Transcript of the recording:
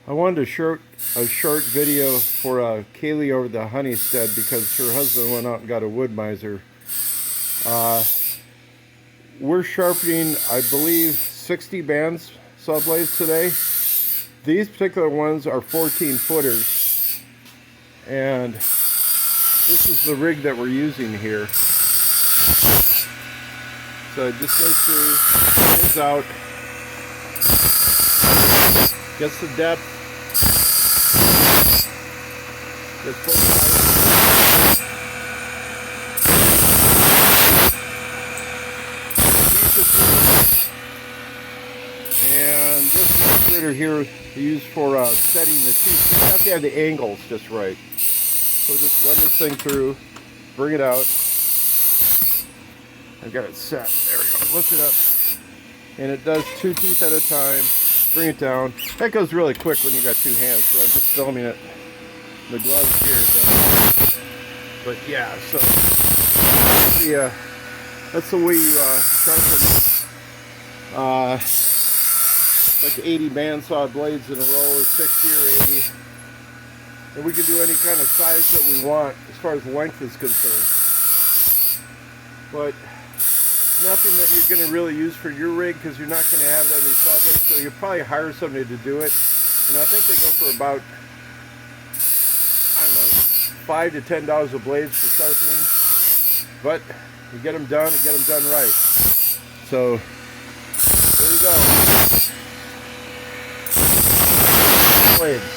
I wanted a short video for Kaylee over the Honeystead because her husband went out and got a wood miser. We're sharpening, I believe, 60 bandsaw blades today. These particular ones are 14 footers, and this is the rig that we're using here. So it just goes through, goes out, gets the depth, gets both sides, and this operator here we use for setting the teeth. You have to have the angles just right. So just run this thing through, bring it out. I've got it set. There we go. Lift it up. And it does 2 teeth at a time. Bring it down. That goes really quick when you got 2 hands, so I'm just filming it. The gloves here. But yeah, so that's the way you sharpen like 80 bandsaw blades in a row, or 60 or 80. And we can do any kind of size that we want as far as length is concerned. But nothing that you're going to really use for your rig because you're not going to have that many saw blades, so you'll probably hire somebody to do it. And I think they go for about, I don't know, $5 to $10 a blade for sharpening. But you get them done and get them done right. So there you go. Blades.